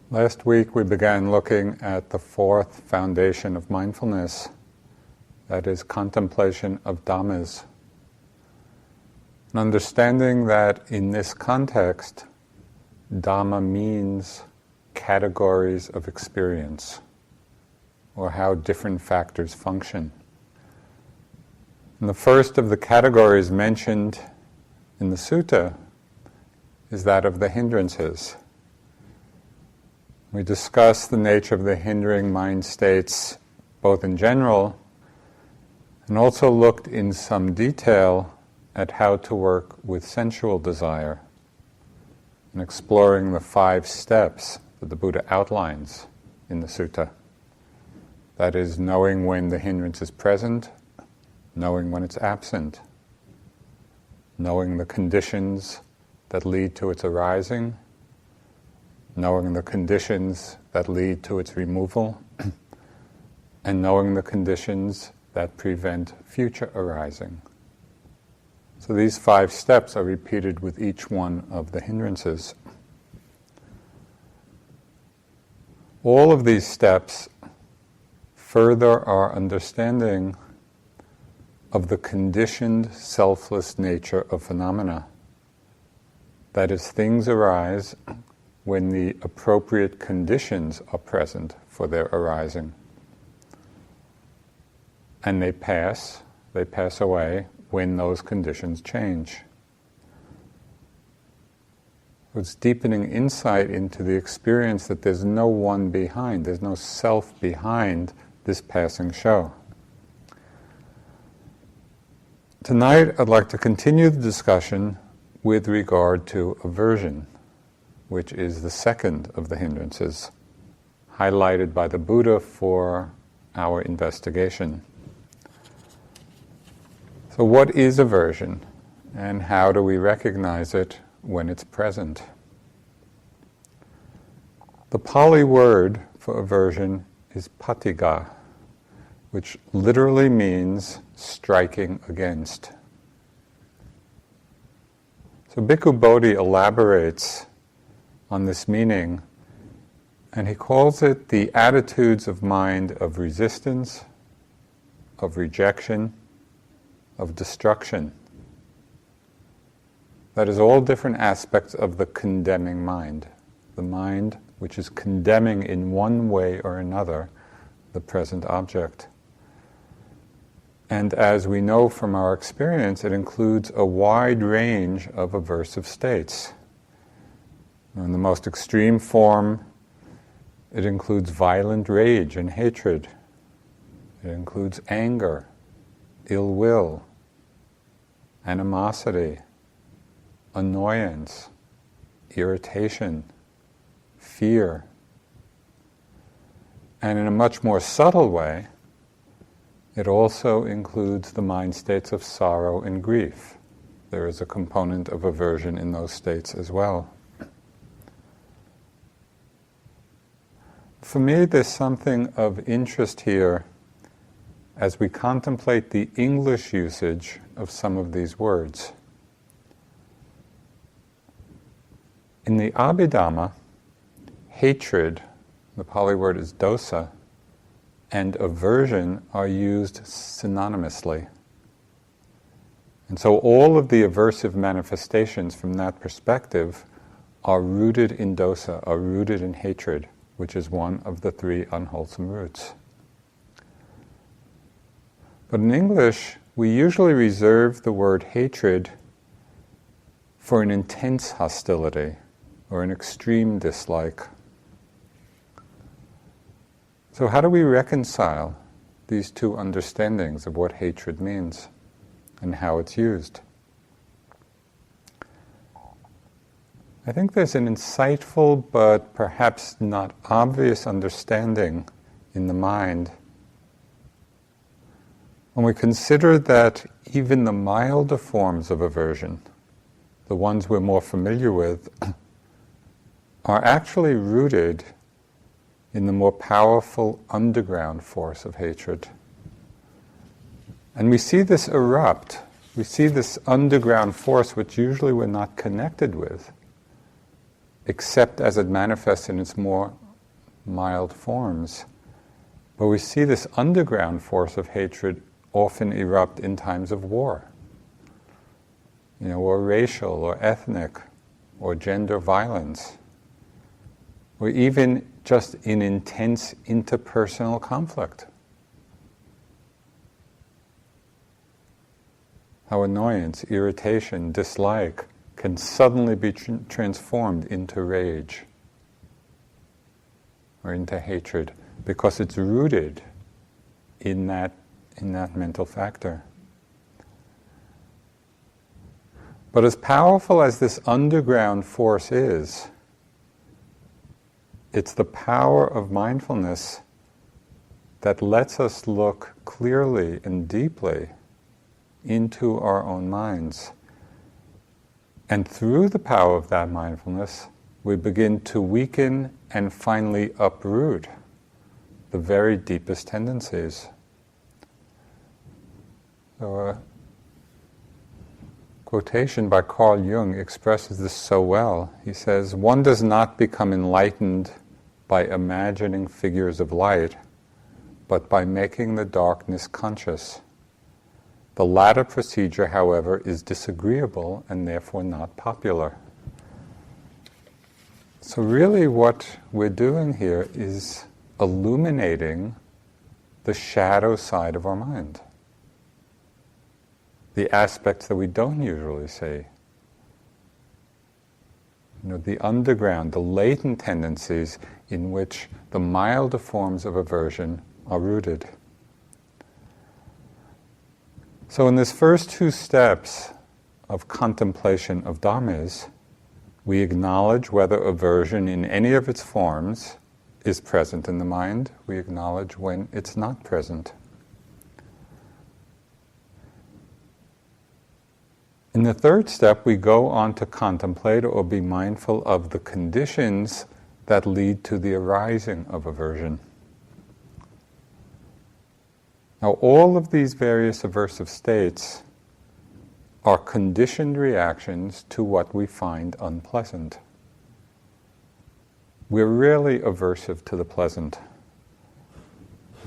Last week we began looking at the fourth foundation of mindfulness, that is contemplation of Dhammas. And understanding that in this context, Dhamma means categories of experience, or how different factors function. And the first of the categories mentioned in the Sutta is that of the hindrances. We discussed the nature of the hindering mind states both in general and also looked in some detail at how to work with sensual desire and exploring the 5 steps that the Buddha outlines in the Sutta. That is, knowing when the hindrance is present, knowing when it's absent, knowing the conditions that lead to its arising, knowing the conditions that lead to its removal, and knowing the conditions that prevent future arising. So these 5 steps are repeated with each one of the hindrances. All of these steps further our understanding of the conditioned, selfless nature of phenomena. That is, things arise when the appropriate conditions are present for their arising. And they pass away when those conditions change. It's deepening insight into the experience that there's no one behind, there's no self behind this passing show. Tonight I'd like to continue the discussion with regard to aversion, which is the second of the hindrances, highlighted by the Buddha for our investigation. So what is aversion, and how do we recognize it when it's present? The Pali word for aversion is patigha, which literally means striking against. So Bhikkhu Bodhi elaborates on this meaning, and he calls it the attitudes of mind of resistance, of rejection, of destruction. That is all different aspects of the condemning mind, the mind which is condemning in one way or another the present object. And as we know from our experience, it includes a wide range of aversive states. In the most extreme form, it includes violent rage and hatred. It includes anger, ill will, animosity, annoyance, irritation, fear. And in a much more subtle way, it also includes the mind states of sorrow and grief. There is a component of aversion in those states as well. For me, there's something of interest here as we contemplate the English usage of some of these words. In the Abhidhamma, hatred, the Pali word is dosa, and aversion are used synonymously. And so all of the aversive manifestations from that perspective are rooted in dosa, are rooted in hatred, which is one of the 3 unwholesome roots. But in English, we usually reserve the word hatred for an intense hostility or an extreme dislike. So how do we reconcile these 2 understandings of what hatred means and how it's used? I think there's an insightful but perhaps not obvious understanding in the mind when we consider that even the milder forms of aversion, the ones we're more familiar with, are actually rooted in the more powerful underground force of hatred. And we see this erupt. We see this underground force which usually we're not connected with. except as it manifests in its more mild forms. But we see this underground force of hatred often erupt in times of war, or racial or ethnic or gender violence, or even just in intense interpersonal conflict. How annoyance, irritation, dislike can suddenly be transformed into rage or into hatred because it's rooted in that mental factor. But as powerful as this underground force is, it's the power of mindfulness that lets us look clearly and deeply into our own minds. And through the power of that mindfulness, we begin to weaken and finally uproot the very deepest tendencies. So a quotation by Carl Jung expresses this so well. He says, "One does not become enlightened by imagining figures of light, but by making the darkness conscious. The latter procedure, however, is disagreeable and therefore not popular." So really what we're doing here is illuminating the shadow side of our mind, the aspects that we don't usually see. The underground, the latent tendencies in which the milder forms of aversion are rooted. So in these first two steps of contemplation of dhammas, we acknowledge whether aversion in any of its forms is present in the mind. We acknowledge when it's not present. In the third step, we go on to contemplate or be mindful of the conditions that lead to the arising of aversion. Now, all of these various aversive states are conditioned reactions to what we find unpleasant. We're rarely aversive to the pleasant.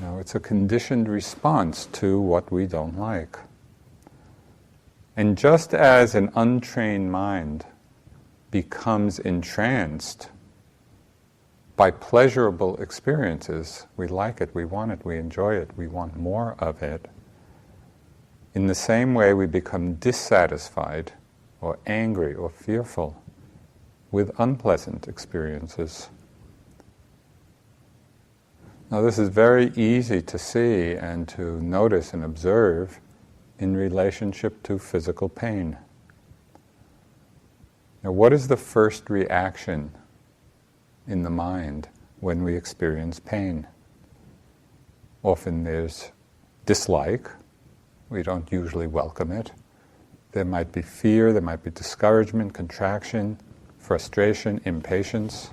It's a conditioned response to what we don't like. And just as an untrained mind becomes entranced by pleasurable experiences, we like it, we want it, we enjoy it, we want more of it, in the same way we become dissatisfied or angry or fearful with unpleasant experiences. Now this is very easy to see and to notice and observe in relationship to physical pain. Now, what is the first reaction in the mind when we experience pain? Often there's dislike. We don't usually welcome it. There might be fear, there might be discouragement, contraction, frustration, impatience.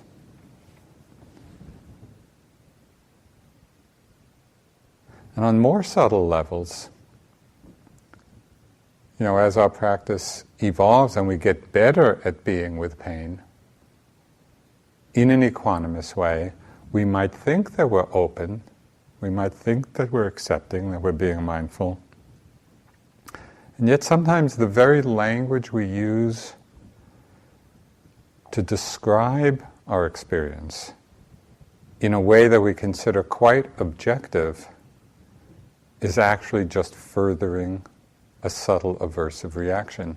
And on more subtle levels, as our practice evolves and we get better at being with pain, in an equanimous way, we might think that we're open, we might think that we're accepting, that we're being mindful. And yet sometimes the very language we use to describe our experience in a way that we consider quite objective is actually just furthering a subtle aversive reaction.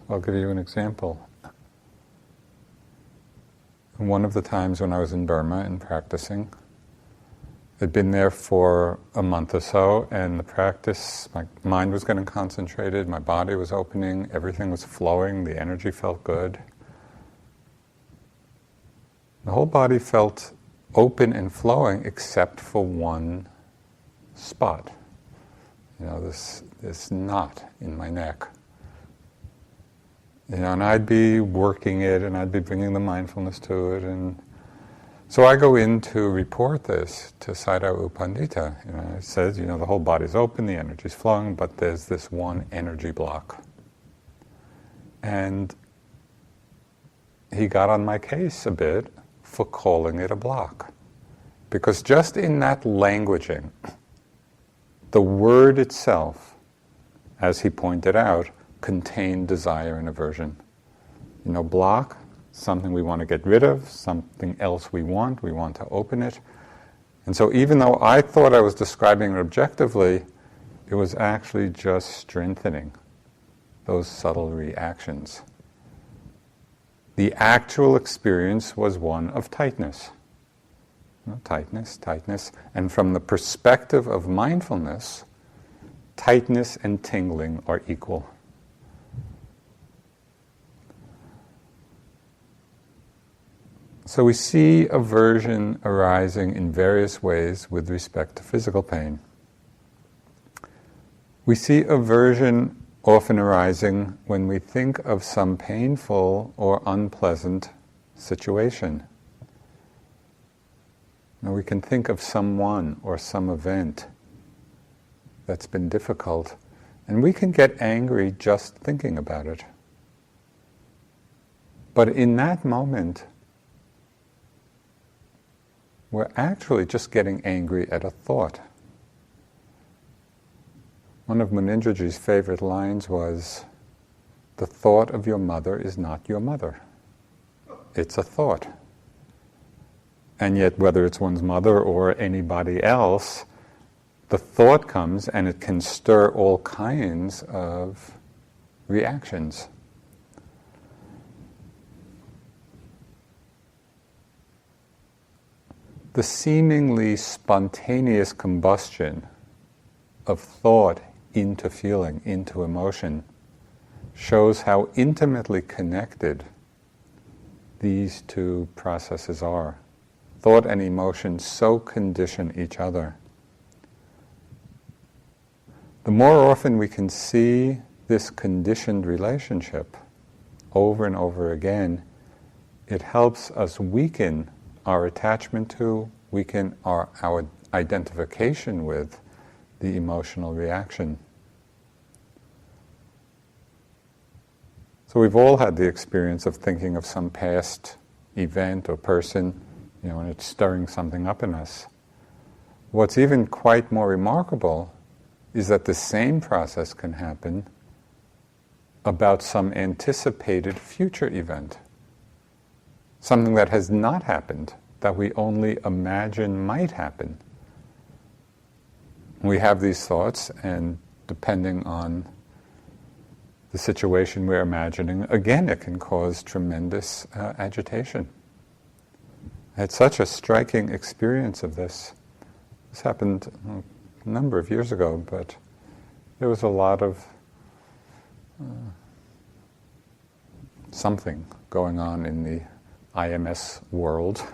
I'll give you an example. One of the times when I was in Burma and practicing, I'd been there for a month or so, and the practice, my mind was getting concentrated, my body was opening, everything was flowing, the energy felt good. The whole body felt open and flowing except for one spot. This knot in my neck. And I'd be working it, and I'd be bringing the mindfulness to it, and so I go in to report this to Sayadaw Pandita. It says, the whole body's open, the energy's flowing, but there's this one energy block. And he got on my case a bit for calling it a block. Because just in that languaging, the word itself, as he pointed out, contained desire and aversion. Block, something we want to get rid of, something else we want to open it. And so even though I thought I was describing it objectively, it was actually just strengthening those subtle reactions. The actual experience was one of tightness. Tightness. And from the perspective of mindfulness, tightness and tingling are equal. So we see aversion arising in various ways with respect to physical pain. We see aversion often arising when we think of some painful or unpleasant situation. Now we can think of someone or some event that's been difficult, and we can get angry just thinking about it. But in that moment, we're actually just getting angry at a thought. One of Munindraji's favorite lines was, "The thought of your mother is not your mother. It's a thought." And yet, whether it's one's mother or anybody else, the thought comes and it can stir all kinds of reactions. The seemingly spontaneous combustion of thought into feeling, into emotion, shows how intimately connected these two processes are. Thought and emotion so condition each other. The more often we can see this conditioned relationship over and over again, it helps us weaken our attachment to, weaken our identification with the emotional reaction. So we've all had the experience of thinking of some past event or person, and it's stirring something up in us. What's even quite more remarkable is that the same process can happen about some anticipated future event. Something that has not happened, that we only imagine might happen. We have these thoughts, and depending on the situation we're imagining, again, it can cause tremendous agitation. I had such a striking experience of this. This happened a number of years ago, but there was a lot of something going on in the IMS world.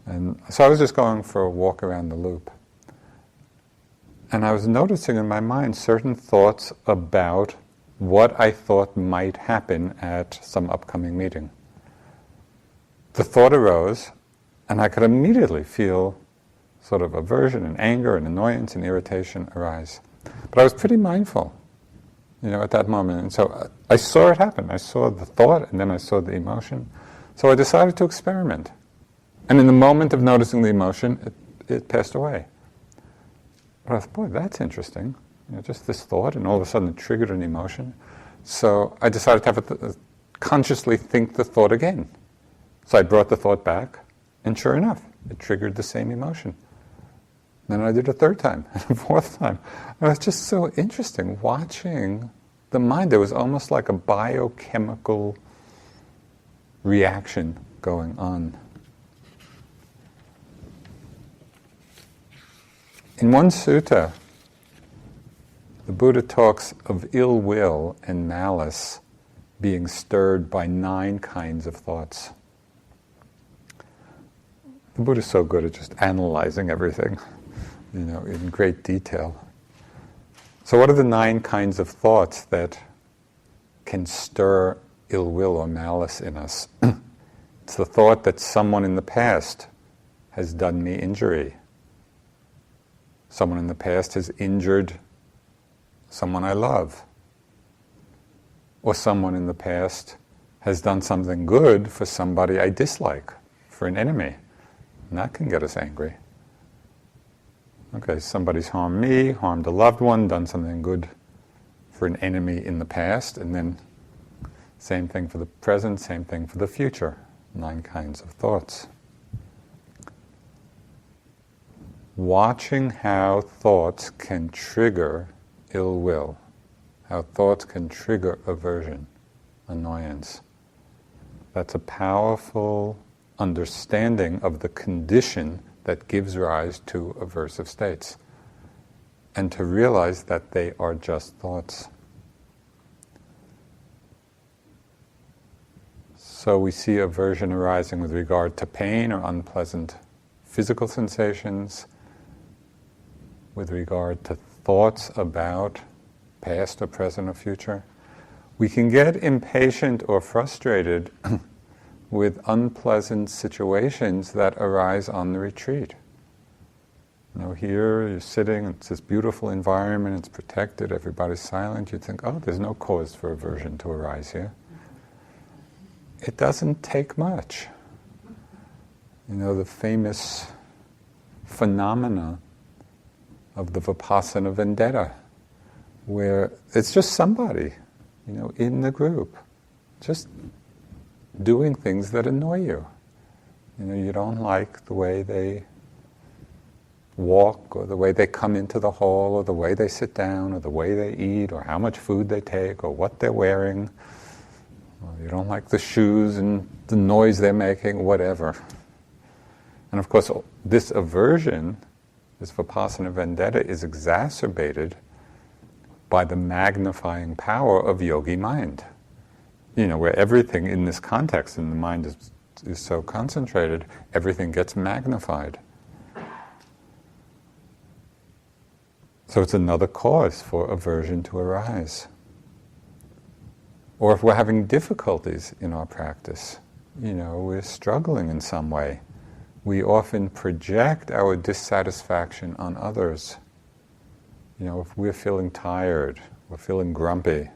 And so I was just going for a walk around the loop. And I was noticing in my mind certain thoughts about what I thought might happen at some upcoming meeting. The thought arose, and I could immediately feel sort of aversion and anger and annoyance and irritation arise. But I was pretty mindful, at that moment. And so I saw it happen. I saw the thought, and then I saw the emotion. So I decided to experiment. And in the moment of noticing the emotion, it passed away. But I thought, boy, that's interesting. Just this thought, and all of a sudden it triggered an emotion. So I decided to have consciously think the thought again. So I brought the thought back, and sure enough, it triggered the same emotion. Then I did a third time, and a fourth time. And it was just so interesting watching the mind. There was almost like a biochemical reaction going on. In one sutta, the Buddha talks of ill will and malice being stirred by 9 kinds of thoughts. The Buddha is so good at just analyzing everything, in great detail. So what are the 9 kinds of thoughts that can stir ill will or malice in us? It's the thought that someone in the past has done me injury. Someone in the past has injured someone I love. Or someone in the past has done something good for somebody I dislike, for an enemy. And that can get us angry. Okay, somebody's harmed me, harmed a loved one, done something good for an enemy in the past, and then same thing for the present, same thing for the future. 9 kinds of thoughts. Watching how thoughts can trigger ill will, how thoughts can trigger aversion, annoyance. That's a powerful understanding of the condition that gives rise to aversive states, and to realize that they are just thoughts. So we see aversion arising with regard to pain or unpleasant physical sensations, with regard to thoughts about past or present or future. We can get impatient or frustrated with unpleasant situations that arise on the retreat. You know, here you're sitting, it's this beautiful environment, it's protected, everybody's silent, you think, oh, there's no cause for aversion to arise here. It doesn't take much. You know, the famous phenomena of the Vipassana vendetta, where it's just somebody, you know, in the group, just doing things that annoy you. You know, you don't like the way they walk, or the way they come into the hall, or the way they sit down, or the way they eat, or how much food they take, or what they're wearing. Or you don't like the shoes and the noise they're making, whatever. And of course, this aversion, this Vipassana vendetta, is exacerbated by the magnifying power of yogi mind. You know, where everything in this context, and the mind is so concentrated, everything gets magnified. So it's another cause for aversion to arise. Or if we're having difficulties in our practice, you know, we're struggling in some way, we often project our dissatisfaction on others. You know, if we're feeling tired, we're feeling grumpy,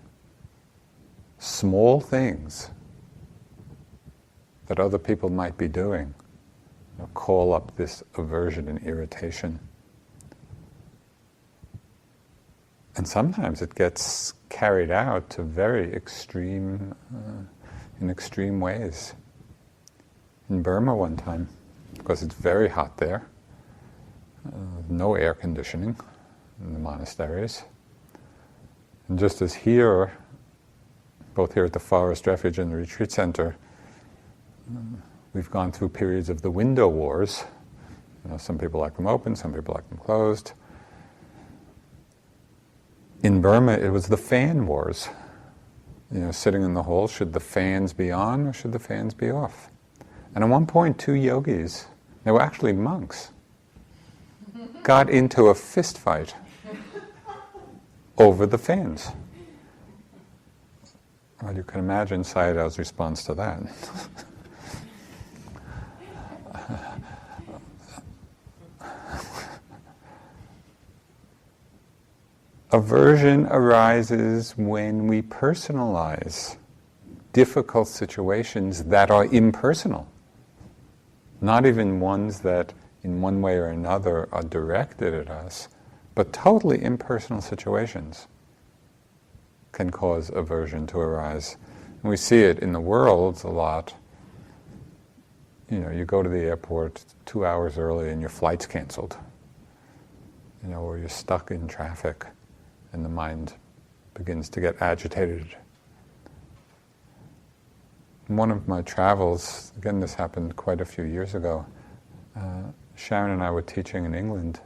small things that other people might be doing, you know, call up this aversion and irritation. And sometimes it gets carried out to very extreme, in extreme ways. In Burma one time, because it's very hot there, no air conditioning in the monasteries. And just as here, both here at the Forest Refuge and the Retreat Center, we've gone through periods of the window wars. You know, some people like them open, some people like them closed. In Burma, it was the fan wars. You know, sitting in the hall, should the fans be on or should the fans be off? And at one point, 2 yogis, they were actually monks, got into a fist fight over the fans. Well, you can imagine Sayadaw's response to that. Aversion arises when we personalize difficult situations that are impersonal, not even ones that in one way or another are directed at us, but totally impersonal situations can cause aversion to arise. And we see it in the world a lot. You know, you go to the airport 2 hours early and your flight's canceled, you know, or you're stuck in traffic, and the mind begins to get agitated. In one of my travels, again this happened quite a few years ago, Sharon and I were teaching in England,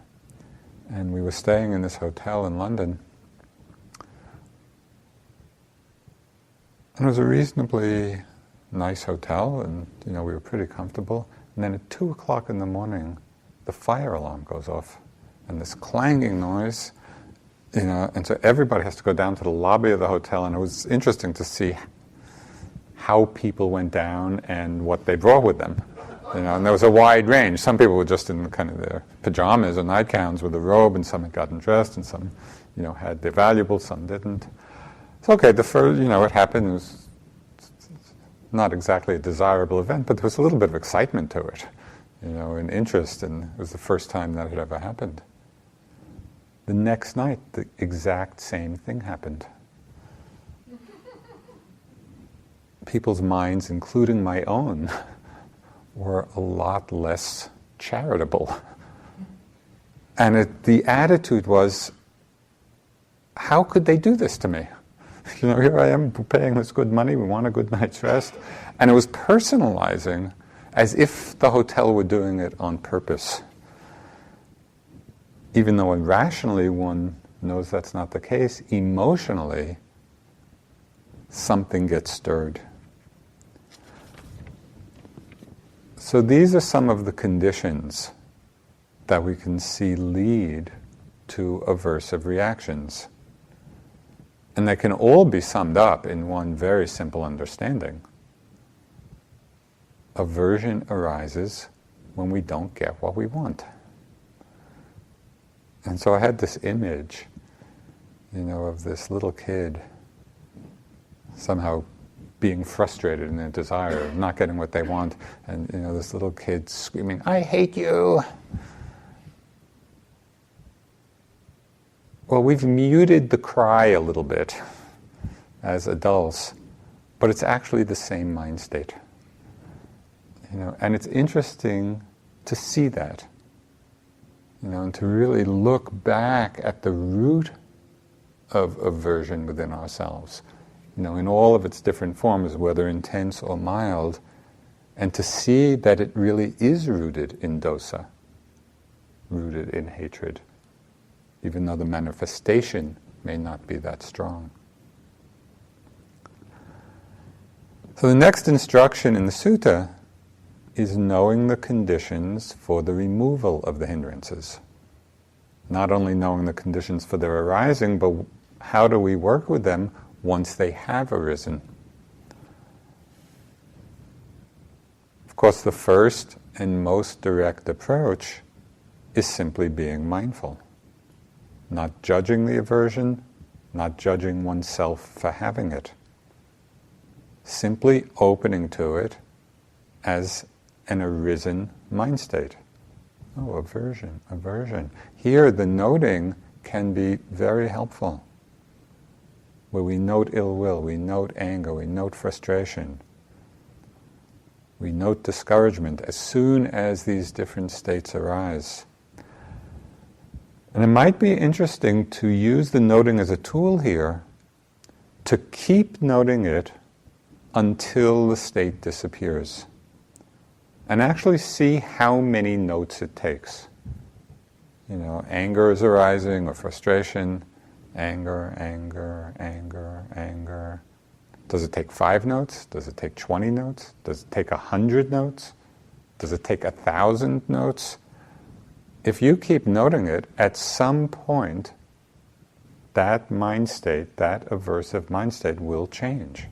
and we were staying in this hotel in London. And it was a reasonably nice hotel, and you know, we were pretty comfortable. And then at 2 o'clock in the morning, the fire alarm goes off, and this clanging noise, you know, and so everybody has to go down to the lobby of the hotel, and it was interesting to see how people went down and what they brought with them. You know, and there was a wide range. Some people were just in kind of their pajamas or nightgowns with a robe, and some had gotten dressed, and some, you know, had their valuables, some didn't. It's okay. The first, you know, it happened. It was not exactly a desirable event, but there was a little bit of excitement to it, and interest, and it was the first time that had ever happened. The next night, the exact same thing happened. People's minds, including my own, were a lot less charitable. And the attitude was, how could they do this to me? Here I am paying this good money, we want a good night's rest. And it was personalizing, as if the hotel were doing it on purpose. Even though rationally one knows that's not the case, emotionally something gets stirred. So these are some of the conditions that we can see lead to aversive reactions. And they can all be summed up in one very simple understanding. Aversion arises when we don't get what we want. And so I had this image, of this little kid somehow being frustrated in their desire of not getting what they want, and this little kid screaming, "I hate you!" Well, we've muted the cry a little bit as adults, but it's actually the same mind state. And it's interesting to see that, and to really look back at the root of aversion within ourselves, in all of its different forms, whether intense or mild, and to see that it really is rooted in dosa, rooted in hatred, even though the manifestation may not be that strong. So the next instruction in the sutta is knowing the conditions for the removal of the hindrances. Not only knowing the conditions for their arising, but how do we work with them once they have arisen? Of course, the first and most direct approach is simply being mindful. Not judging the aversion, not judging oneself for having it. Simply opening to it as an arisen mind state. Oh, aversion, aversion. Here the noting can be very helpful. Where we note ill will, we note anger, we note frustration. We note discouragement as soon as these different states arise. And it might be interesting to use the noting as a tool here to keep noting it until the state disappears. And actually see how many notes it takes. Anger is arising, or frustration, anger, anger, anger, anger. Does it take 5 notes? Does it take 20 notes? Does it take 100 notes? Does it take 1,000 notes? If you keep noting it, at some point, that mind state, that aversive mind state will change.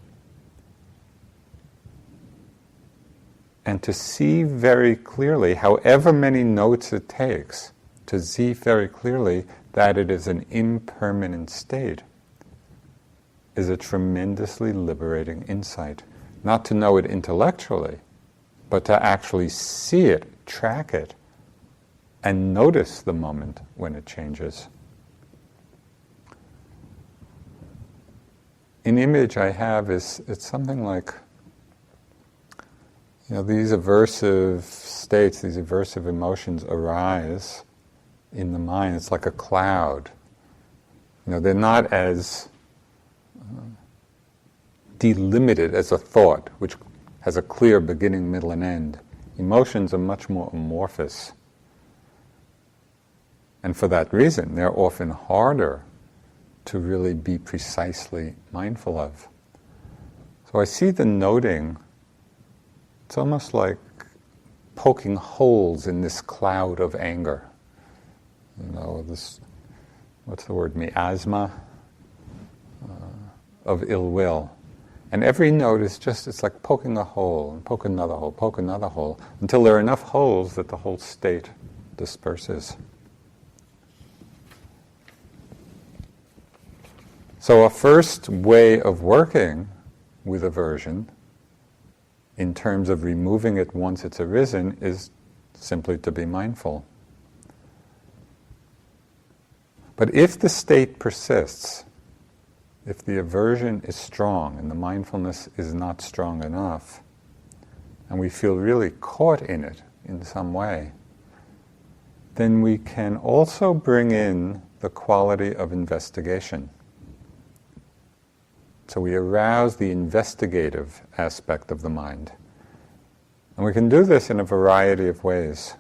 And to see very clearly, however many notes it takes, to see very clearly that it is an impermanent state is a tremendously liberating insight. Not to know it intellectually, but to actually see it, track it, and notice the moment when it changes. An image I have it's something like, these aversive states, these aversive emotions arise in the mind. It's like a cloud. They're not as delimited as a thought, which has a clear beginning, middle, and end. Emotions are much more amorphous. And for that reason, they're often harder to really be precisely mindful of. So I see the noting, it's almost like poking holes in this cloud of anger. This, what's the word, miasma of ill will. And every note is it's like poking a hole, and poke another hole, until there are enough holes that the whole state disperses. So a first way of working with aversion in terms of removing it once it's arisen is simply to be mindful. But if the state persists, if the aversion is strong and the mindfulness is not strong enough, and we feel really caught in it in some way, then we can also bring in the quality of investigation. So we arouse the investigative aspect of the mind. And we can do this in a variety of ways.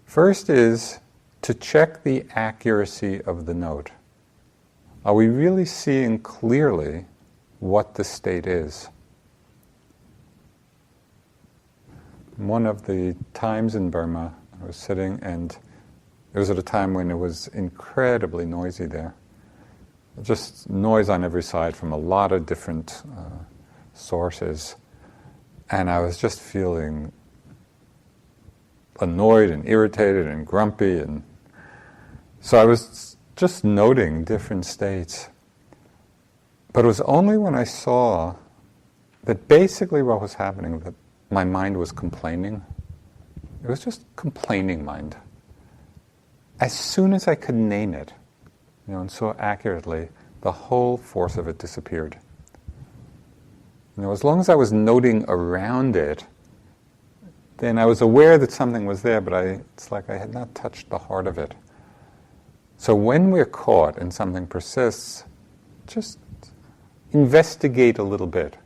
First is to check the accuracy of the note. Are we really seeing clearly what the state is? One of the times in Burma, I was sitting, and it was at a time when it was incredibly noisy there. Just noise on every side from a lot of different sources. And I was just feeling annoyed and irritated and grumpy. And so I was just noting different states. But it was only when I saw that basically what was happening, that my mind was complaining. It was just complaining mind. As soon as I could name it, and so accurately, the whole force of it disappeared. As long as I was noting around it, then I was aware that something was there, but it's like I had not touched the heart of it. So when we're caught and something persists, just investigate a little bit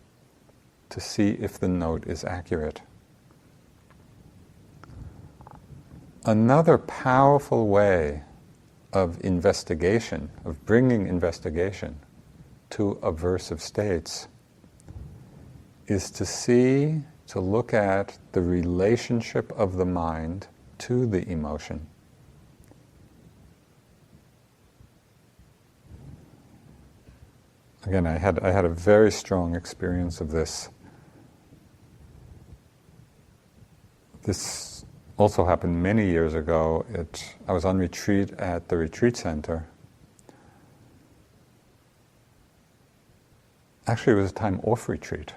to see if the note is accurate. Another powerful way of investigation, of bringing investigation to aversive states, is to look at the relationship of the mind to the emotion. Again, I had a very strong experience of this. This also happened many years ago. I was on retreat at the retreat center. Actually, it was a time off retreat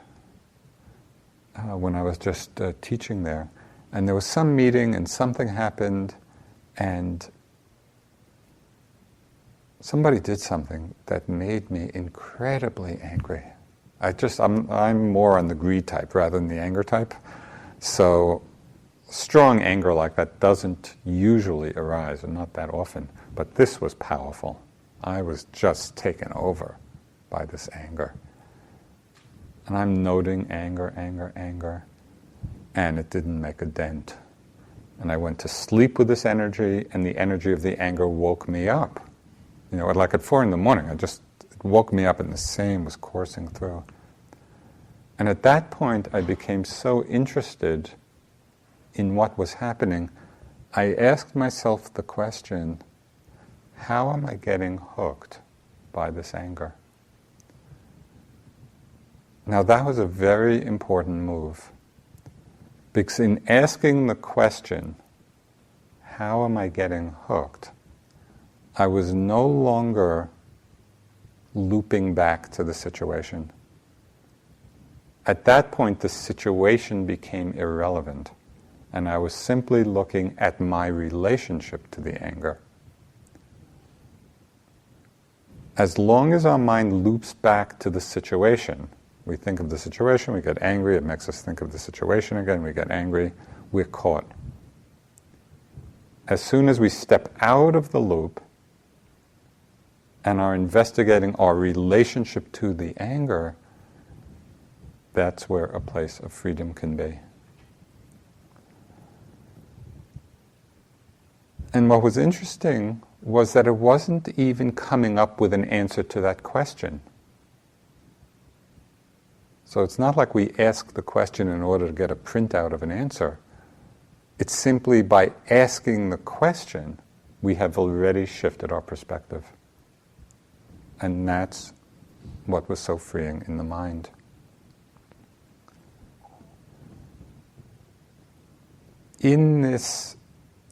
when I was just teaching there. And there was some meeting and something happened, and somebody did something that made me incredibly angry. I'm more on the greed type rather than the anger type. So strong anger like that doesn't usually arise, and not that often. But this was powerful. I was just taken over by this anger. And I'm noting anger, and it didn't make a dent. And I went to sleep with this energy, and the energy of the anger woke me up. Like at 4 a.m, it woke me up, and the same was coursing through. And at that point, I became so interested in what was happening, I asked myself the question, how am I getting hooked by this anger? Now that was a very important move, because in asking the question, how am I getting hooked, I was no longer looping back to the situation. At that point, the situation became irrelevant, and I was simply looking at my relationship to the anger. As long as our mind loops back to the situation, we think of the situation, we get angry, it makes us think of the situation again, we get angry, we're caught. As soon as we step out of the loop and are investigating our relationship to the anger, that's where a place of freedom can be. And what was interesting was that it wasn't even coming up with an answer to that question. So it's not like we ask the question in order to get a printout of an answer. It's simply by asking the question, we have already shifted our perspective. And that's what was so freeing in the mind. In this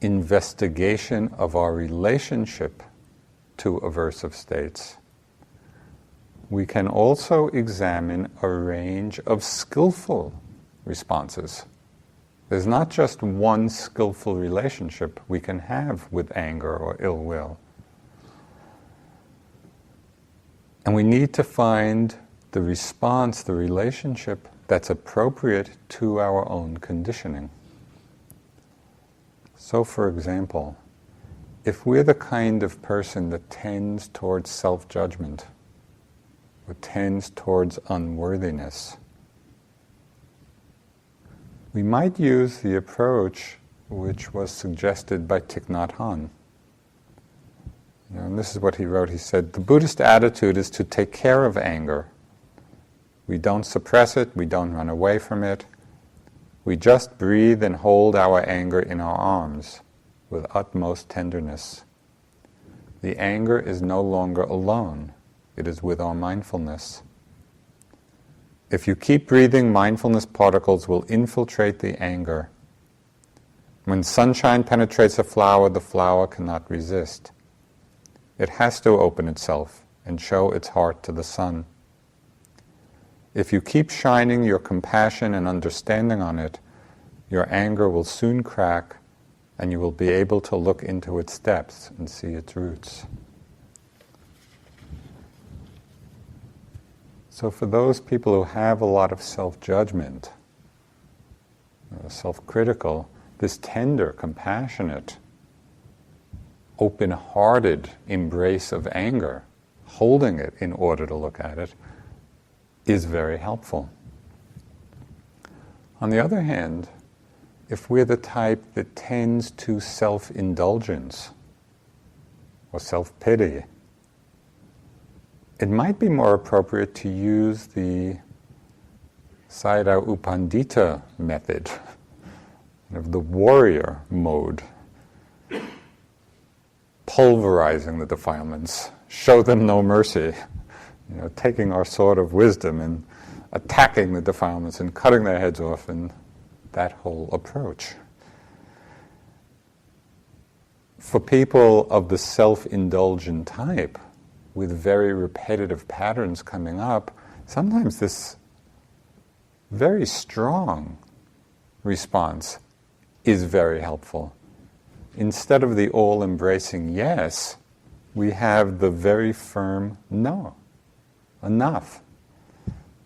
investigation of our relationship to aversive states, we can also examine a range of skillful responses. There's not just one skillful relationship we can have with anger or ill will. And we need to find the response, the relationship that's appropriate to our own conditioning. So, for example, if we're the kind of person that tends towards self-judgment, or tends towards unworthiness, we might use the approach which was suggested by Thich Nhat Hanh. And this is what he wrote. He said, the Buddhist attitude is to take care of anger. We don't suppress it, we don't run away from it. We just breathe and hold our anger in our arms with utmost tenderness. The anger is no longer alone. It is with our mindfulness. If you keep breathing, mindfulness particles will infiltrate the anger. When sunshine penetrates a flower, the flower cannot resist. It has to open itself and show its heart to the sun. If you keep shining your compassion and understanding on it, your anger will soon crack and you will be able to look into its depths and see its roots. So for those people who have a lot of self-judgment, self-critical, this tender, compassionate, open-hearted embrace of anger, holding it in order to look at it, is very helpful. On the other hand, if we're the type that tends to self-indulgence or self-pity, it might be more appropriate to use the Sayadaw Upandita method, of the warrior mode, pulverizing the defilements, show them no mercy, taking our sword of wisdom and attacking the defilements and cutting their heads off, and that whole approach. For people of the self-indulgent type, with very repetitive patterns coming up, sometimes this very strong response is very helpful. Instead of the all-embracing yes, we have the very firm no. Enough.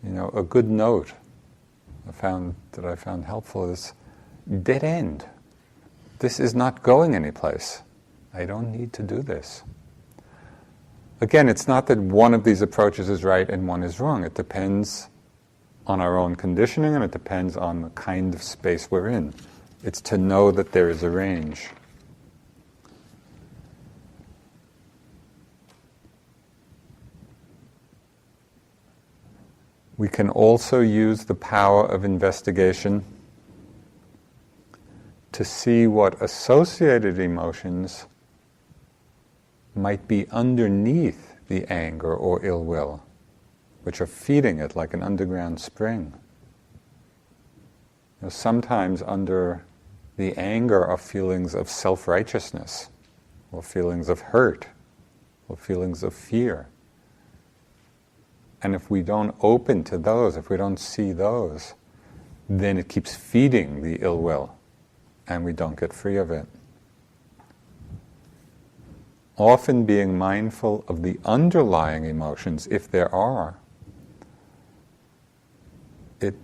A good note I found helpful is dead end. This is not going anyplace. I don't need to do this. Again, it's not that one of these approaches is right and one is wrong. It depends on our own conditioning and it depends on the kind of space we're in. It's to know that there is a range. We can also use the power of investigation to see what associated emotions might be underneath the anger or ill will, which are feeding it like an underground spring. Sometimes under the anger are feelings of self-righteousness, or feelings of hurt, or feelings of fear. And if we don't open to those, if we don't see those, then it keeps feeding the ill will, and we don't get free of it. Often being mindful of the underlying emotions, if there are, it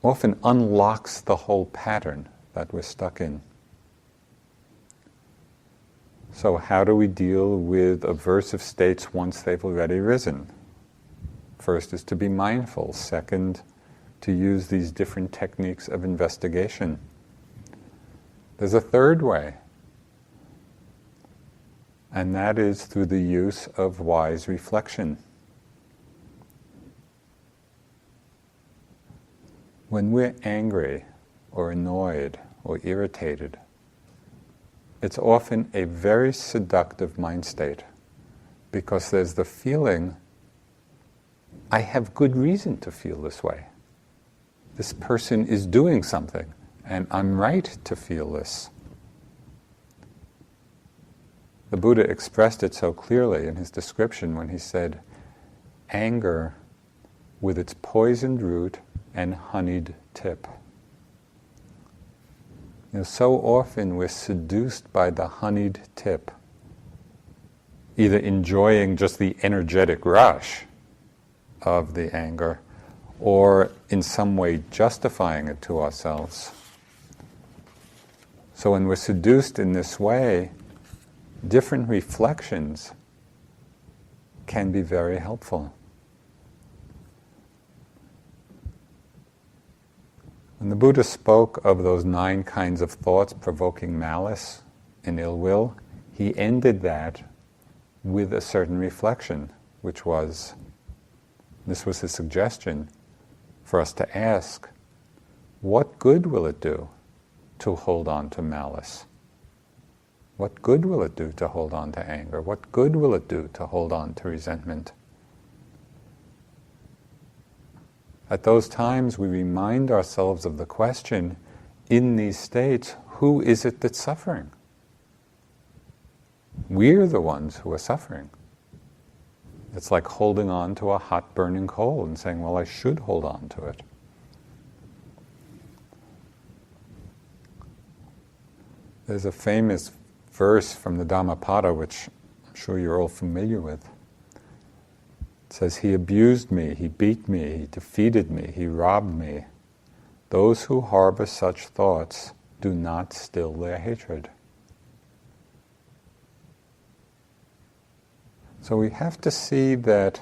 often unlocks the whole pattern that we're stuck in. So how do we deal with aversive states once they've already risen? First is to be mindful. Second, to use these different techniques of investigation. There's a third way, and that is through the use of wise reflection. When we're angry or annoyed or irritated, it's often a very seductive mind state, because there's the feeling, I have good reason to feel this way. This person is doing something, and I'm right to feel this. The Buddha expressed it so clearly in his description when he said, anger with its poisoned root and honeyed tip. So often we're seduced by the honeyed tip, either enjoying just the energetic rush of the anger or in some way justifying it to ourselves. So when we're seduced in this way, different reflections can be very helpful. When the Buddha spoke of those 9 kinds of thoughts provoking malice and ill will, he ended that with a certain reflection, which was, this was his suggestion for us to ask, what good will it do to hold on to malice? What good will it do to hold on to anger? What good will it do to hold on to resentment? At those times, we remind ourselves of the question, in these states, who is it that's suffering? We're the ones who are suffering. It's like holding on to a hot burning coal and saying, well, I should hold on to it. There's a famous verse from the Dhammapada, which I'm sure you're all familiar with. It says, he abused me, he beat me, he defeated me, he robbed me. Those who harbor such thoughts do not still their hatred. So we have to see that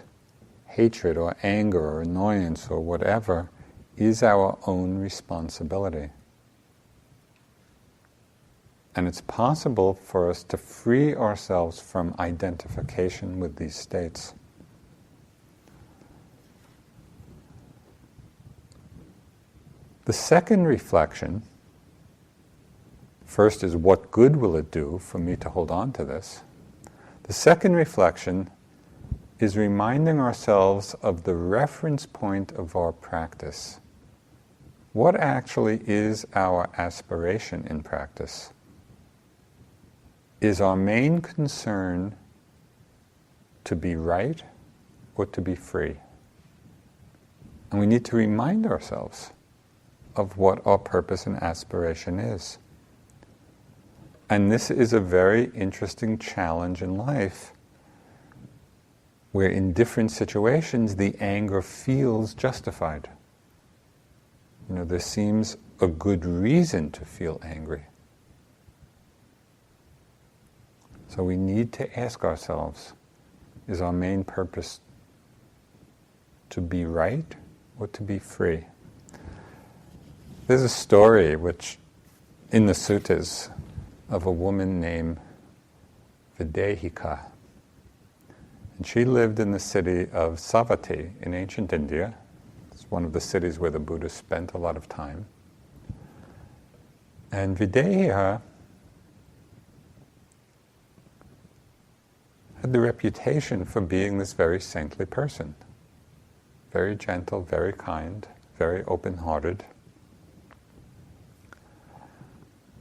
hatred or anger or annoyance or whatever is our own responsibility. And it's possible for us to free ourselves from identification with these states. The second reflection, first is what good will it do for me to hold on to this? The second reflection is reminding ourselves of the reference point of our practice. What actually is our aspiration in practice? Is our main concern to be right or to be free? And we need to remind ourselves of what our purpose and aspiration is. And this is a very interesting challenge in life, where in different situations the anger feels justified. There seems a good reason to feel angry. So we need to ask ourselves, is our main purpose to be right or to be free? There's a story which, in the suttas, of a woman named Videhika. And she lived in the city of Savatthi in ancient India. It's one of the cities where the Buddha spent a lot of time. And Videhika had the reputation for being this very saintly person. Very gentle, very kind, very open-hearted.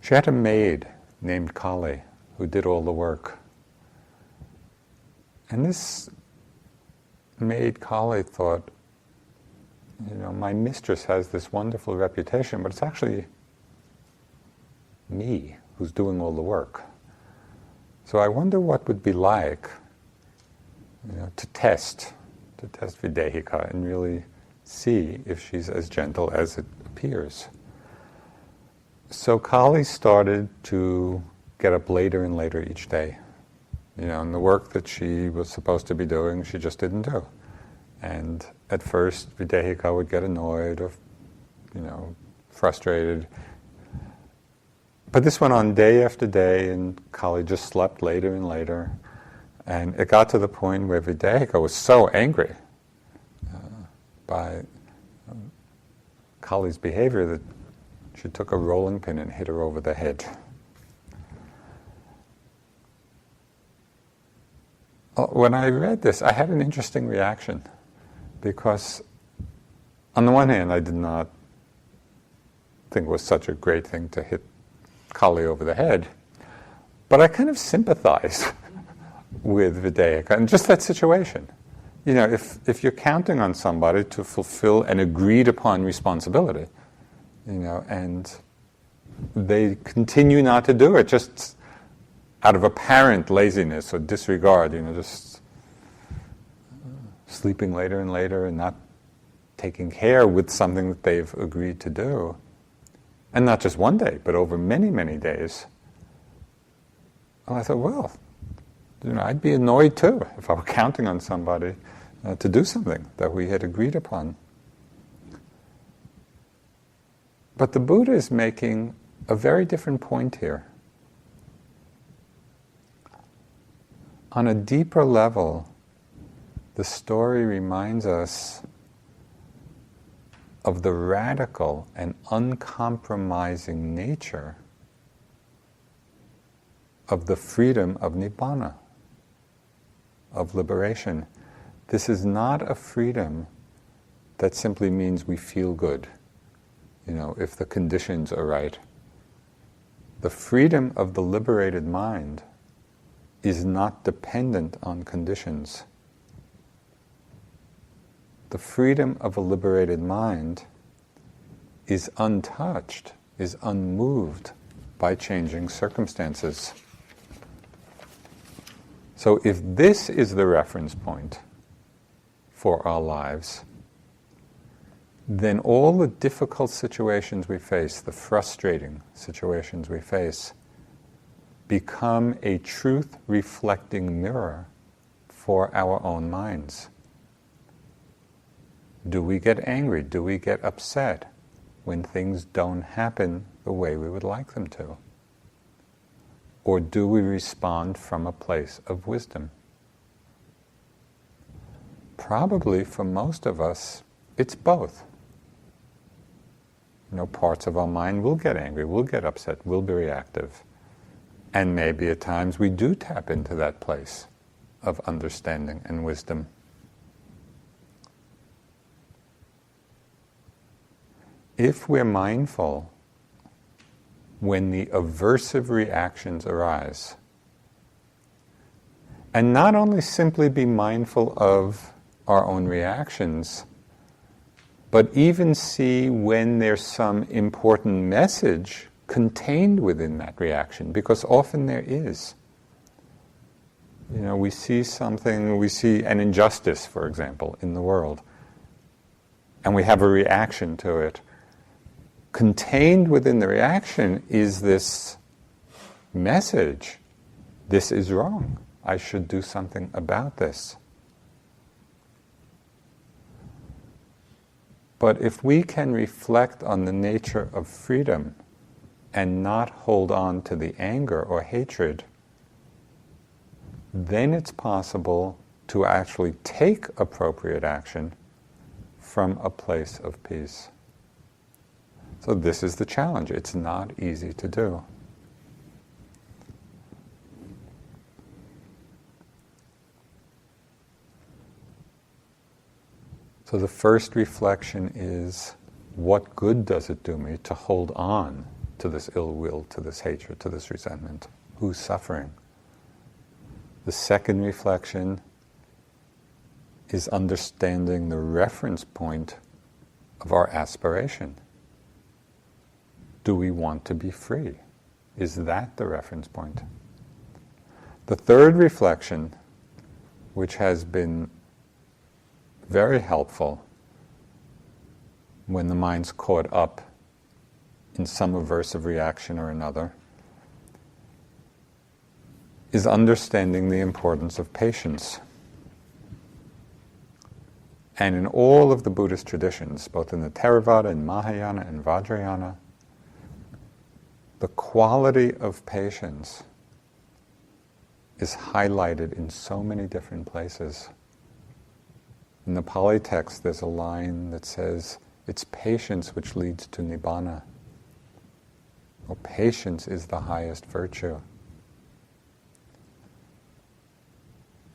She had a maid named Kali who did all the work. And this maid Kali thought, my mistress has this wonderful reputation, but it's actually me who's doing all the work. So I wonder what would be like to test Videhika and really see if she's as gentle as it appears. So Kali started to get up later and later each day. And the work that she was supposed to be doing, she just didn't do. And at first, Videhika would get annoyed or, frustrated. But this went on day after day, and Kali just slept later and later. And it got to the point where Videhika was so angry by Kali's behavior that she took a rolling pin and hit her over the head. When I read this, I had an interesting reaction, because on the one hand, I did not think it was such a great thing to hit Kali over the head, but I kind of sympathized with Videhika in just that situation. if you're counting on somebody to fulfill an agreed upon responsibility, and they continue not to do it just out of apparent laziness or disregard, just sleeping later and later and not taking care with something that they've agreed to do, and not just one day, but over many, many days. Well, I thought, I'd be annoyed too if I were counting on somebody to do something that we had agreed upon. But the Buddha is making a very different point here. On a deeper level, the story reminds us of the radical and uncompromising nature of the freedom of Nibbana, of liberation. This is not a freedom that simply means we feel good, if the conditions are right. The freedom of the liberated mind is not dependent on conditions. The freedom of a liberated mind is untouched, is unmoved by changing circumstances. So if this is the reference point for our lives, then all the difficult situations we face, the frustrating situations we face, become a truth-reflecting mirror for our own minds. Do we get angry? Do we get upset when things don't happen the way we would like them to? Or do we respond from a place of wisdom? Probably for most of us, it's both. Parts of our mind will get angry, will get upset, will be reactive. And maybe at times we do tap into that place of understanding and wisdom. If we're mindful when the aversive reactions arise, and not only simply be mindful of our own reactions, but even see when there's some important message contained within that reaction, because often there is. We see something, we see an injustice, for example, in the world, and we have a reaction to it. Contained within the reaction is this message: this is wrong, I should do something about this. But if we can reflect on the nature of freedom and not hold on to the anger or hatred, then it's possible to actually take appropriate action from a place of peace. So this is the challenge. It's not easy to do. So the first reflection is, what good does it do me to hold on to this ill will, to this hatred, to this resentment? Who's suffering? The second reflection is understanding the reference point of our aspiration. Do we want to be free? Is that the reference point? The third reflection, which has been very helpful when the mind's caught up in some aversive reaction or another, is understanding the importance of patience. And in all of the Buddhist traditions, both in the Theravada and Mahayana and Vajrayana, the quality of patience is highlighted in so many different places. In the Pali text, there's a line that says, it's patience which leads to Nibbana. Well, patience is the highest virtue.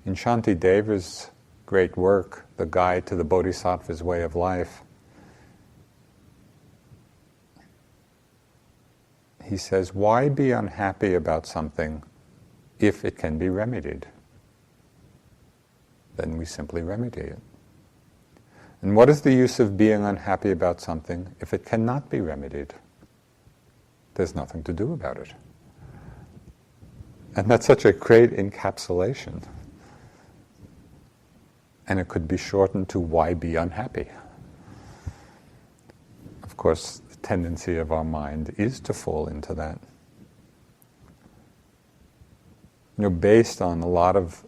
In Shantideva's great work, The Guide to the Bodhisattva's Way of Life, he says, why be unhappy about something if it can be remedied? then we simply remedy it. And what is the use of being unhappy about something if it cannot be remedied? There's nothing to do about it. And that's such a great encapsulation. And it could be shortened to, why be unhappy? Of course, the tendency of our mind is to fall into that. Based on a lot of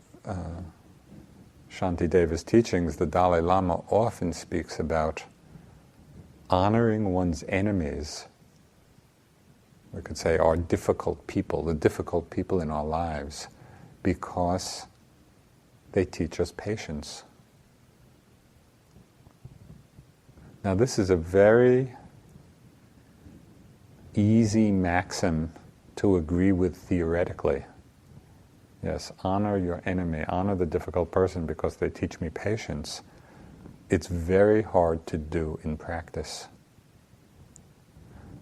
Shantideva's teachings, the Dalai Lama often speaks about honoring one's enemies. We could say our difficult people, the difficult people in our lives, because they teach us patience. Now, this is a very easy maxim to agree with theoretically. Yes, honor your enemy, honor the difficult person because they teach me patience. It's very hard to do in practice.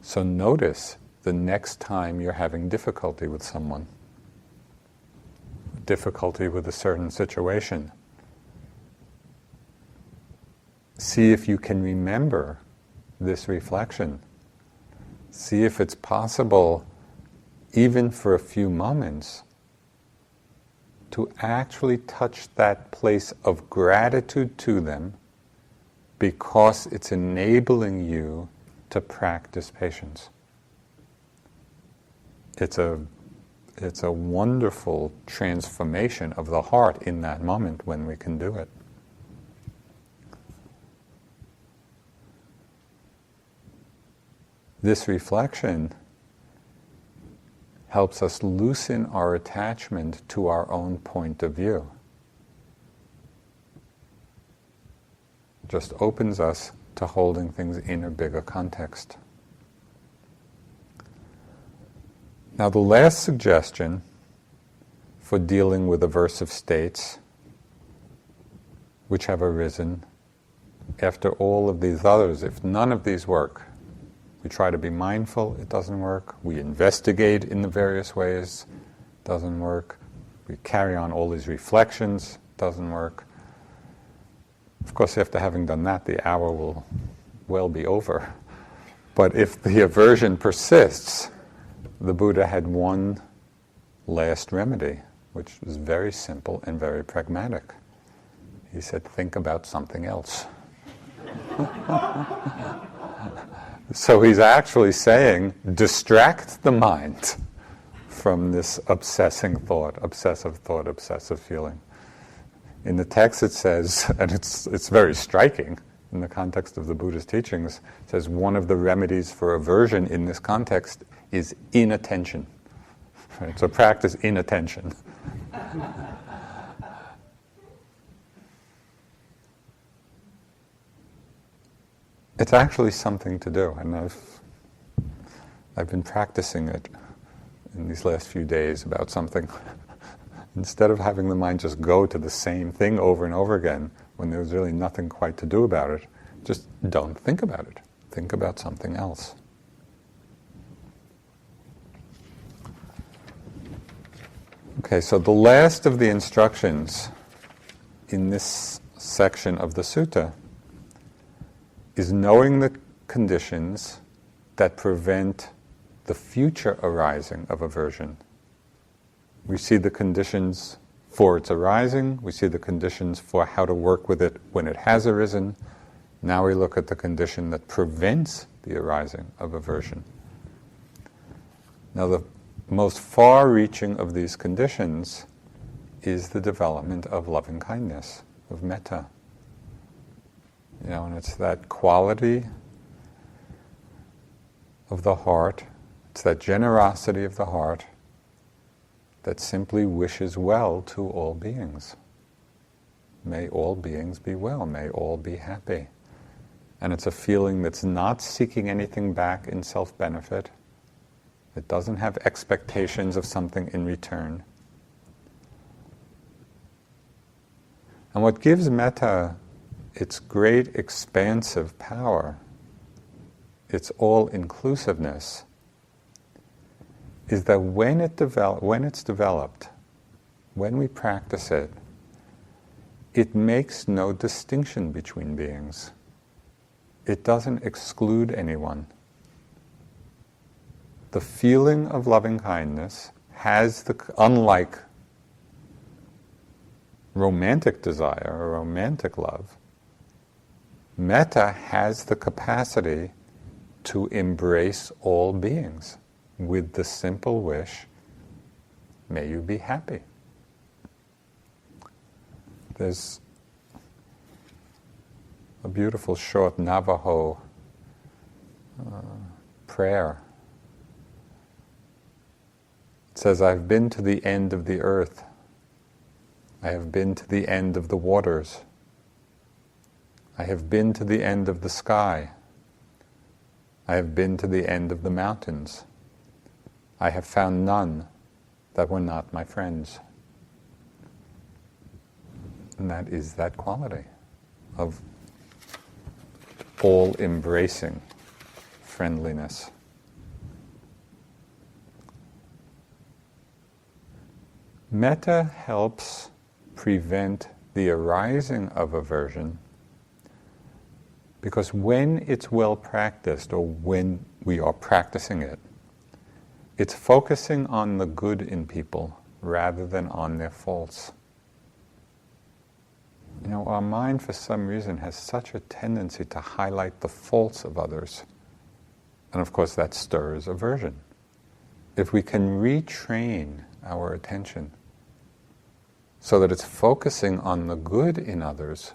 So notice the next time you're having difficulty with someone, difficulty with a certain situation. See if you can remember this reflection. See if it's possible, even for a few moments, to actually touch that place of gratitude to them because it's enabling you to practice patience. It's a wonderful transformation of the heart in that moment when we can do it. This reflection helps us loosen our attachment to our own point of view. Just opens us to holding things in a bigger context. Now, the last suggestion for dealing with aversive states which have arisen after all of these others, if none of these work, we try to be mindful, it doesn't work. We investigate in the various ways, it doesn't work. We carry on all these reflections, it doesn't work. Of course, after having done that, the hour will well be over. But if the aversion persists, the Buddha had one last remedy, which was very simple and very pragmatic. He said, think about something else. So he's actually saying, distract the mind from this obsessive thought, obsessive feeling. In the text it says, and it's very striking in the context of the Buddha's teachings, it says one of the remedies for aversion in this context is inattention. Right? So practice inattention. It's actually something to do, and I've been practicing it in these last few days about something. Instead of having the mind just go to the same thing over and over again when there's really nothing quite to do about it, just don't think about it. Think about something else. Okay, so the last of the instructions in this section of the sutta is knowing the conditions that prevent the future arising of aversion. We see the conditions for its arising, we see the conditions for how to work with it when it has arisen. Now we look at the condition that prevents the arising of aversion. Now the most far-reaching of these conditions is the development of loving kindness, of metta. And it's that quality of the heart, it's that generosity of the heart that simply wishes well to all beings. May all beings be well, may all be happy. And it's a feeling that's not seeking anything back in self-benefit. It doesn't have expectations of something in return. And what gives metta its great expansive power, its all-inclusiveness, is that when it's developed, when we practice it, it makes no distinction between beings. It doesn't exclude anyone. The feeling of loving kindness has unlike romantic desire or romantic love, metta has the capacity to embrace all beings with the simple wish, may you be happy. There's a beautiful short Navajo prayer. It says, I've been to the end of the earth. I have been to the end of the waters. I have been to the end of the sky. I have been to the end of the mountains. I have found none that were not my friends. And that is that quality of all-embracing friendliness. Metta helps prevent the arising of aversion, because when it's well practiced, or when we are practicing it, it's focusing on the good in people rather than on their faults. You know, our mind for some reason has such a tendency to highlight the faults of others. And of course that stirs aversion. If we can retrain our attention so that it's focusing on the good in others,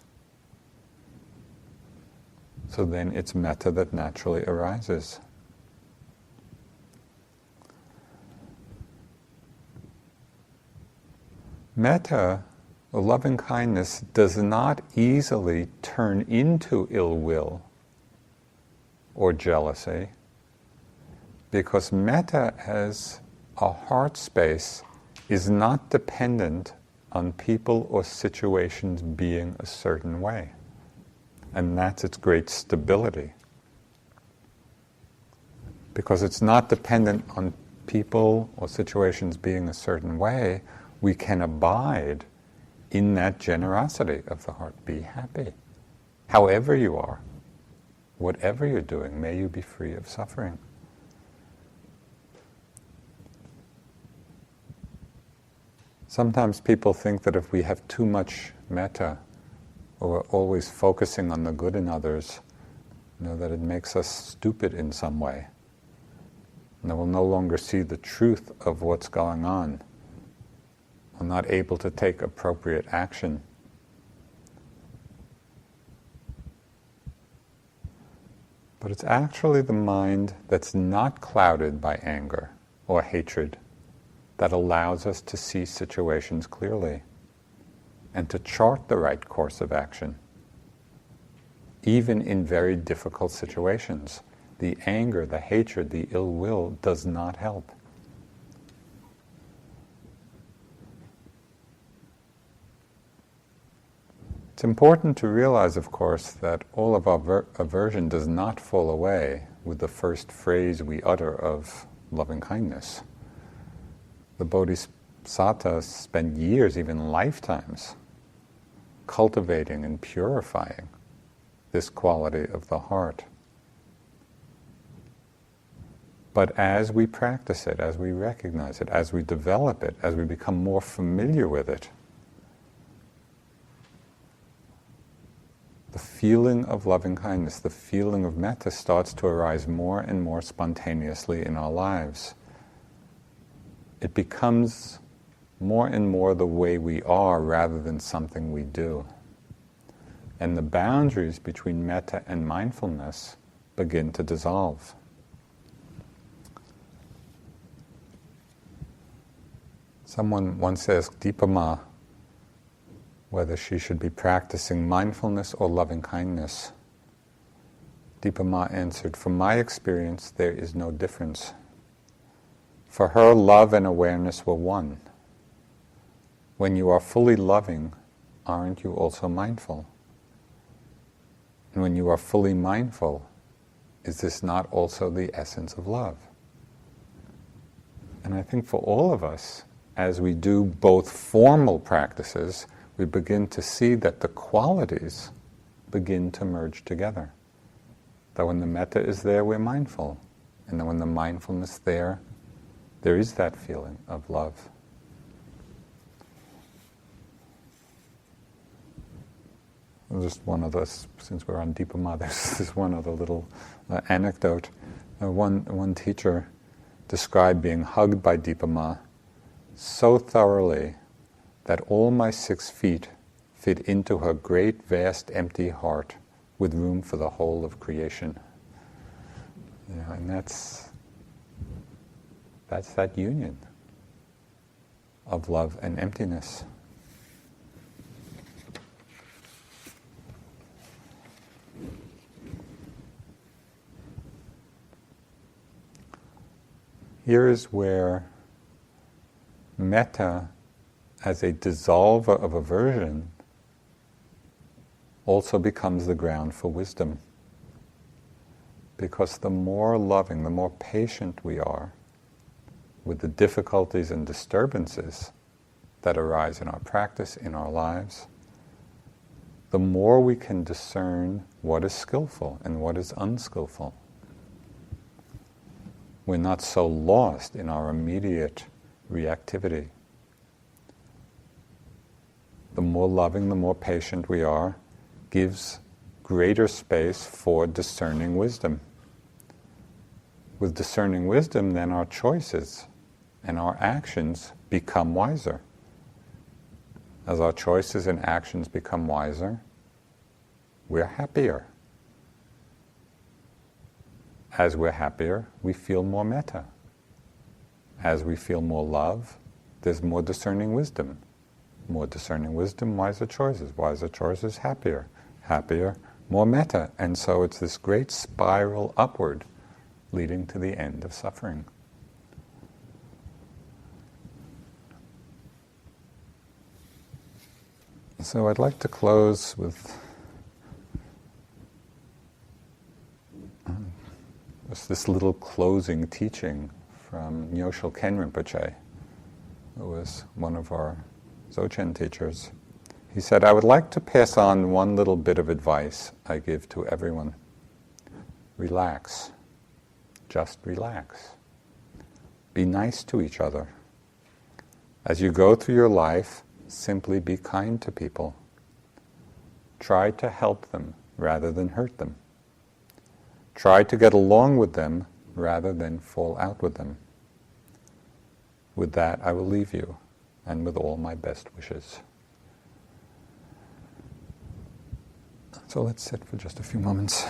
so then it's metta that naturally arises. Metta, or loving kindness, does not easily turn into ill will or jealousy, because metta as a heart space is not dependent on people or situations being a certain way. And that's its great stability. Because it's not dependent on people or situations being a certain way, we can abide in that generosity of the heart. Be happy. However you are, whatever you're doing, may you be free of suffering. Sometimes people think that if we have too much metta, or we're always focusing on the good in others, that it makes us stupid in some way. And that we'll no longer see the truth of what's going on. We're not able to take appropriate action. But it's actually the mind that's not clouded by anger or hatred that allows us to see situations clearly and to chart the right course of action. Even in very difficult situations, the anger, the hatred, the ill will does not help. It's important to realize, of course, that all of our aversion does not fall away with the first phrase we utter of loving kindness. The Bodhisattvas spend years, even lifetimes, cultivating and purifying this quality of the heart. But as we practice it, as we recognize it, as we develop it, as we become more familiar with it, the feeling of loving kindness, the feeling of metta starts to arise more and more spontaneously in our lives. It becomes more and more the way we are rather than something we do. And the boundaries between metta and mindfulness begin to dissolve. Someone once asked Dipa Ma whether she should be practicing mindfulness or loving kindness. Dipa Ma answered, "From my experience, there is no difference." For her, love and awareness were one. When you are fully loving, aren't you also mindful? And when you are fully mindful, is this not also the essence of love? And I think for all of us, as we do both formal practices, we begin to see that the qualities begin to merge together. That when the metta is there, we're mindful. And then when the mindfulness there is that feeling of love. Just one other, since we're on Dipama, there's one other little anecdote. One teacher described being hugged by Dipama so thoroughly that all my 6 feet fit into her great, vast, empty heart with room for the whole of creation. And that's that union of love and emptiness. Here is where metta, as a dissolver of aversion, also becomes the ground for wisdom. Because the more loving, the more patient we are with the difficulties and disturbances that arise in our practice, in our lives, the more we can discern what is skillful and what is unskillful. We're not so lost in our immediate reactivity. The more loving, the more patient we are, gives greater space for discerning wisdom. With discerning wisdom, then our choices and our actions become wiser. As our choices and actions become wiser, we're happier. As we're happier, we feel more metta. As we feel more love, there's more discerning wisdom. More discerning wisdom, wiser choices. Wiser choices, happier. Happier, more metta. And so it's this great spiral upward, leading to the end of suffering. So I'd like to close with this little closing teaching from Nyoshul Ken Rinpoche, who was one of our Dzogchen teachers. He said, I would like to pass on one little bit of advice I give to everyone. Relax. Just relax. Be nice to each other. As you go through your life, simply be kind to people. Try to help them rather than hurt them. Try to get along with them rather than fall out with them. With that, I will leave you, and with all my best wishes. So let's sit for just a few moments.